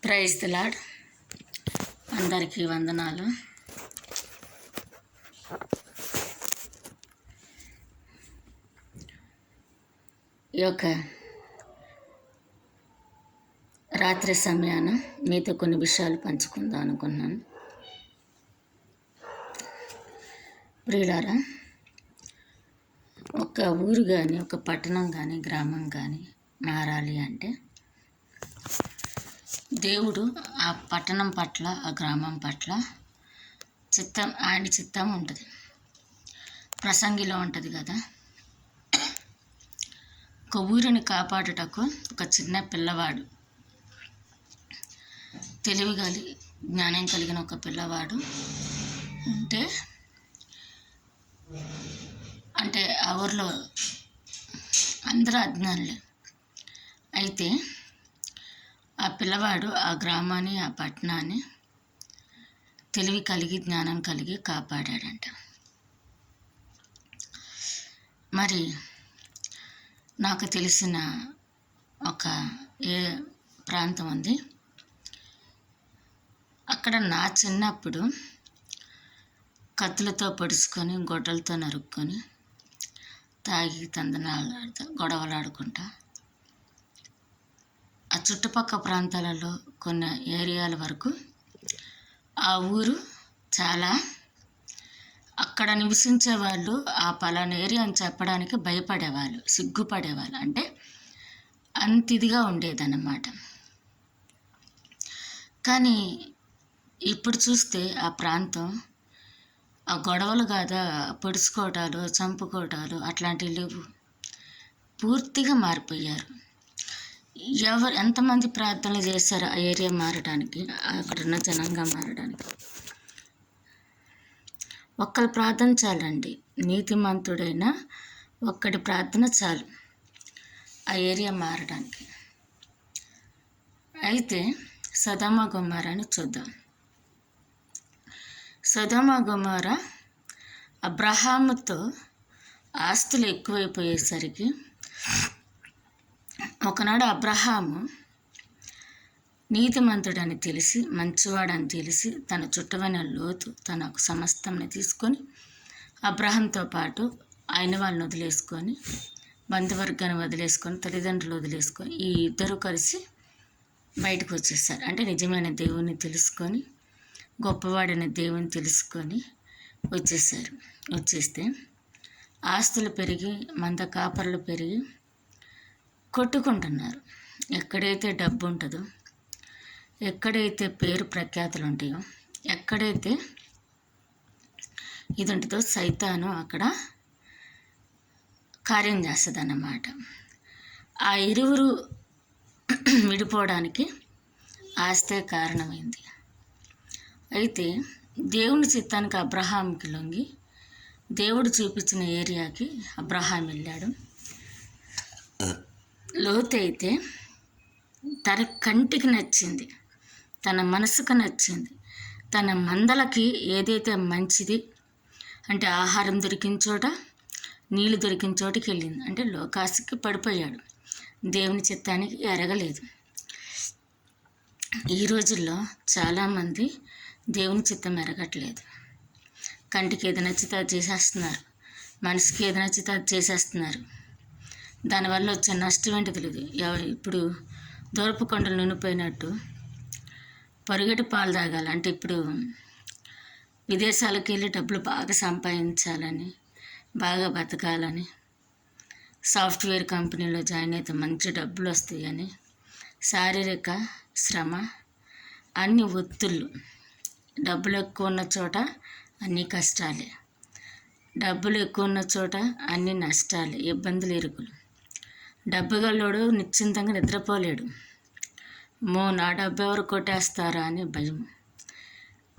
Praise the lord. అందరికీ వందనాలు. ఈ యొక్క రాత్రి సమయాన మీతో కొన్ని విషయాలు పంచుకుందాం అనుకున్నాను. ప్రియులారా, ఒక ఊరు కానీ ఒక పట్టణం కానీ గ్రామం కానీ మారాలి అంటే దేవుడు ఆ పట్టణం పట్ల ఆ గ్రామం పట్ల ఆయన చిత్తం ఉంటుంది. ప్రసంగిలో ఉంటుంది కదా, ఒక ఊరిని కాపాడుటకు ఒక చిన్న పిల్లవాడు, తెలివి జ్ఞానం కలిగిన ఒక పిల్లవాడు ఉంటే అంటే ఆ ఊరిలో అందరూ అజ్ఞానులే. అయితే ఆ పిల్లవాడు ఆ గ్రామాన్ని ఆ పట్టణాన్ని తెలివి కలిగి జ్ఞానం కలిగి కాపాడాడంట. మరి నాకు తెలిసిన ఒక ప్రాంతం ఉంది. అక్కడ నా చిన్నప్పుడు కత్తులతో పొడుచుకొని గొడ్డలతో నరుక్కొని తాగి గొడవలాడుకుంటా ఆ చుట్టుపక్కల ప్రాంతాలలో కొన్ని ఏరియాల వరకు ఆ ఊరు చాలా, అక్కడ నివసించే వాళ్ళు ఆ పలానా ఏరియా అని చెప్పడానికి భయపడేవాళ్ళు, సిగ్గుపడేవాళ్ళు. అంటే అంత ఇదిగా ఉండేదన్నమాట. కానీ ఇప్పుడు చూస్తే ఆ ప్రాంతం ఆ గొడవలు కాదా, పొడుచుకోవటాలు చంపుకోవటాలు అట్లాంటివి లేవు. పూర్తిగా మారిపోయారు. ఎంతమంది ప్రార్థనలు చేశారు ఆ ఏరియా మారడానికి, అక్కడున్న జనంగా మారడానికి? ఒక్కరి ప్రార్థన చాలండి. నీతిమంతుడైన ఒక్కడి ప్రార్థన చాలు ఆ ఏరియా మారడానికి. అయితే సొదొమ గొమొర్రాని చూద్దాం. సొదొమ గొమొర్రా అబ్రహాముతో ఆస్తులు ఎక్కువైపోయేసరికి ఒకనాడు అబ్రహాము నీతిమంతుడని తెలిసి, మంచివాడని తెలిసి, తన చుట్టమైన లోతు తనకు సమస్తంని తీసుకొని అబ్రహాంతో పాటు ఆయన వాళ్ళని వదిలేసుకొని, బంధువర్గాన్ని వదిలేసుకొని, తల్లిదండ్రులు వదిలేసుకొని ఈ ఇద్దరు కలిసి బయటకు వచ్చేసారు. అంటే నిజమైన దేవుని తెలుసుకొని, గొప్పవాడైన దేవుని తెలుసుకొని వచ్చేసారు. వచ్చేస్తే ఆస్తులు పెరిగి, మంద కాపర్లు పెరిగి కొట్టుకుంటున్నారు. ఎక్కడైతే డబ్బు ఉంటుందో, ఎక్కడైతే పేరు ప్రఖ్యాతులు ఉంటాయో, ఎక్కడైతే ఇది ఉంటుందో సైతాను అక్కడ కార్యం చేస్తుంది అన్నమాట. ఆ ఇరువురు విడిపోవడానికి ఆస్తే కారణమైంది. అయితే దేవుని చిత్తానికి అబ్రహాంకి లొంగి దేవుడు చూపించిన ఏరియాకి అబ్రహాం వెళ్ళాడు. లోతు అయితే తన కంటికి నచ్చింది, తన మనసుకు నచ్చింది, తన మందలకి ఏదైతే మంచిది అంటే ఆహారం దొరికిన చోట, నీళ్ళు దొరికిన చోటుకి వెళ్ళింది. అంటే లోకాశకి పడిపోయాడు, దేవుని చిత్తానికి ఎరగలేదు. ఈ రోజుల్లో చాలామంది దేవుని చిత్తం ఎరగట్లేదు. కంటికి ఏది నచ్చితే అది చేసేస్తున్నారు, మనసుకి ఏది నచ్చితే అది చేసేస్తున్నారు. దానివల్ల వచ్చే నష్టం ఏంటో తెలియదు. ఇప్పుడు దూరపు కొండలు నిండిపోయినట్టు పరుగటి పాలు తాగాలి అంటే ఇప్పుడు విదేశాలకు వెళ్ళి డబ్బులు బాగా సంపాదించాలని, బాగా బతకాలని, సాఫ్ట్వేర్ కంపెనీలో జాయిన్ అయితే మంచి డబ్బులు వస్తాయని, శారీరక శ్రమ, అన్ని ఒత్తిళ్ళు, డబ్బులు ఎక్కువ ఉన్న చోట అన్ని కష్టాలే, డబ్బులు ఎక్కువ ఉన్న చోట అన్ని నష్టాలే, ఇబ్బందులు, ఇరుకులు. డబ్బు గల్లోడు నిశ్చింతంగా నిద్రపోలేడు. నా డబ్బు ఎవరు కొట్టేస్తారా అని భయం.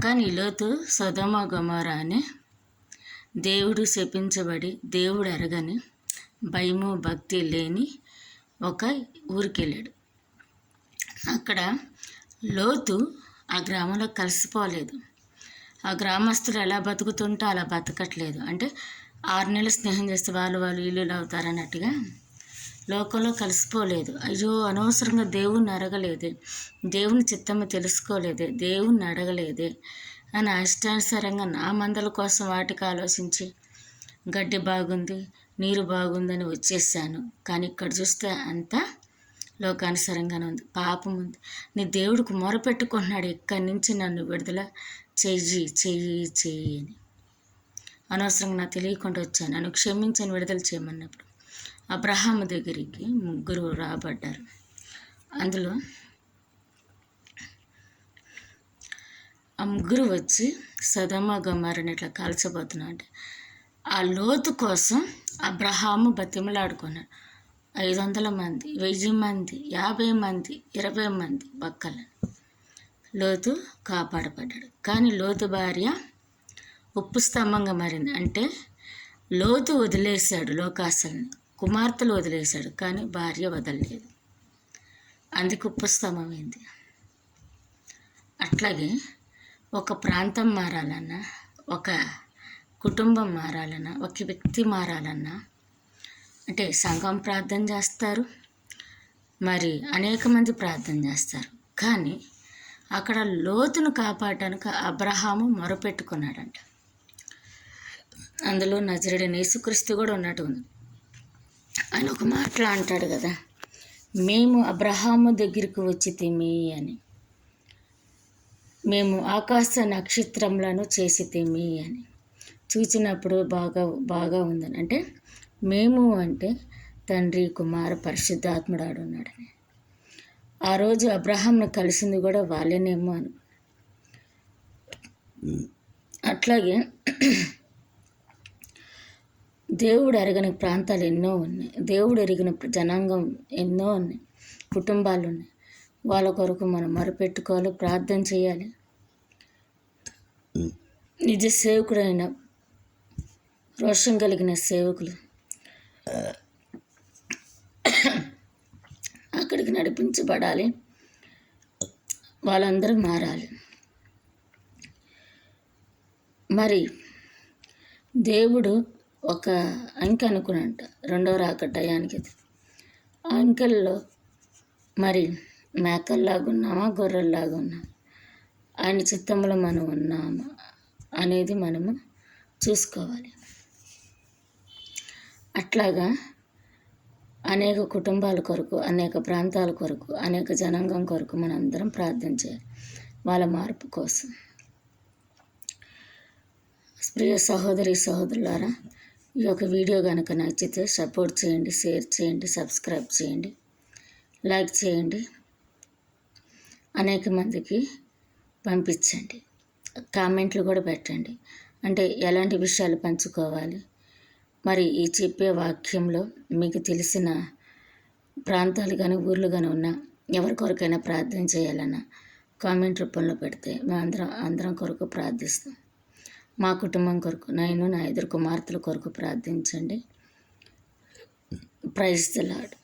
కానీ లోతు సొదొమ గొమొర్రా అని దేవుడు శపించబడి, దేవుడు ఎరగని, భయము భక్తి లేని ఒక ఊరికి వెళ్ళాడు. అక్కడ లోతు ఆ గ్రామంలో కలిసిపోలేదు. ఆ గ్రామస్తులు ఎలా బతుకుతుంటే అలా బతకట్లేదు. అంటే 6 నెలలు స్నేహం చేస్తే వాళ్ళు వీళ్ళు అవుతారన్నట్టుగా లోకంలో కలిసిపోలేదు. అయ్యో అనవసరంగా దేవుణ్ణి అడగలేదే, దేవుని చిత్తము తెలుసుకోలేదే, దేవుణ్ణి అడగలేదే అని ఇష్టానుసారంగా నా మందల కోసం వాటికి ఆలోచించి గడ్డి బాగుంది, నీరు బాగుందని వచ్చేసాను. కానీ ఇక్కడ చూస్తే అంతా లోకానుసారంగానే ఉంది, పాపం ఉంది. నీ దేవుడికి మొరపెట్టుకుంటున్నాడు, ఇక్కడి నుంచి నన్ను విడుదల చెయ్యి చెయ్యి చెయ్యి అని. అనవసరంగా నాకు తెలియకుండా వచ్చాను, నన్ను క్షమించని విడుదల చేయమన్నప్పుడు అబ్రహాము దగ్గరికి ముగ్గురు రాబడ్డారు. అందులో ఆ ముగ్గురు వచ్చి సొదొమ గొమొర్రాని ఇట్లా కాల్చబోతున్నా అంటే ఆ లోతు కోసం అబ్రహాము బతిమలాడుకున్నాడు. 500 మంది, 1000 మంది, 50 మంది, 20 మంది బక్కలు. లోతు కాపాడబడ్డాడు. కానీ లోతు భార్య ఉప్పు స్తంభంగా మారింది. అంటే లోతు వదిలేశాడు లోకాసల్ని, కుమార్తెలు వదిలేశాడు, కానీ భార్య వదలలేదు. అందుకు ఉప్పు స్తంభమైంది. అట్లాగే ఒక ప్రాంతం మారాలన్నా, ఒక కుటుంబం మారాలన్నా, ఒక వ్యక్తి మారాలన్నా అంటే సంఘం ప్రార్థన చేస్తారు, మరి అనేక మంది ప్రార్థన చేస్తారు. కానీ అక్కడ లోతును కాపాడడానికి అబ్రహాము మొరపెట్టుకున్నాడంట. అందులో నజరేయుడైన యేసుక్రీస్తు కూడా ఉన్నట్టు ఉంది. ఆయన ఒక మాటలో అంటాడు కదా, మేము అబ్రహాము దగ్గరికి వచ్చితిమి అని, మేము ఆకాశ నక్షత్రములను చేసితిమి అని. చూసినప్పుడు బాగా ఉందని. అంటే మేము అంటే తండ్రి, కుమార, పరిశుద్ధాత్ముడు ఆడున్నాడని. ఆ రోజు అబ్రహాంను కలిసింది కూడా వాళ్ళేనేమో అని. అట్లాగే దేవుడు ఎరగని ప్రాంతాలు ఎన్నో ఉన్నాయి, దేవుడు ఎరిగిన జనాంగం ఎన్నో ఉన్నాయి, కుటుంబాలు ఉన్నాయి. వాళ్ళ కొరకు మనం మొరపెట్టుకోవాలి, ప్రార్థన చేయాలి. నిజ సేవకుడైన రోషం కలిగిన సేవకులు అక్కడికి నడిపించబడాలి, వాళ్ళందరూ మారాలి. మరి దేవుడు ఒక అంకె అనుకున్నంట, రెండవ రాక టయానికి. ఆ అంకెల్లో మరి మేకల్లాగా ఉన్నామా, గొర్రెల్లాగా ఉన్నామా, ఆయన చిత్తంలో మనం ఉన్నామా అనేది మనము చూసుకోవాలి. అట్లాగా అనేక కుటుంబాల కొరకు, అనేక ప్రాంతాల కొరకు, అనేక జనాంగం కొరకు మనందరం ప్రార్థన చేయాలి, వాళ్ళ మార్పు కోసం. ప్రియ సహోదరి సహోదరులారా, ఈ యొక్క వీడియో కనుక నచ్చితే సపోర్ట్ చేయండి, షేర్ చేయండి, సబ్స్క్రైబ్ చేయండి, లైక్ చేయండి, అనేక మందికి పంపించండి, కామెంట్లు కూడా పెట్టండి. అంటే ఎలాంటి విషయాలు పంచుకోవాలి, మరి ఈ చెప్పే వాక్యంలో మీకు తెలిసిన ప్రాంతాలు కానీ ఊర్లు కానీ ఉన్నా, ఎవరికొరకైనా ప్రార్థన చేయాలన్నా కామెంట్ రూపంలో పెడితే మేము అందరం కొరకు ప్రార్థిస్తాం. మా కుటుంబం కొరకు, నేను నా 5 కుమార్తెల కొరకు ప్రార్థించండి. Praise the lord.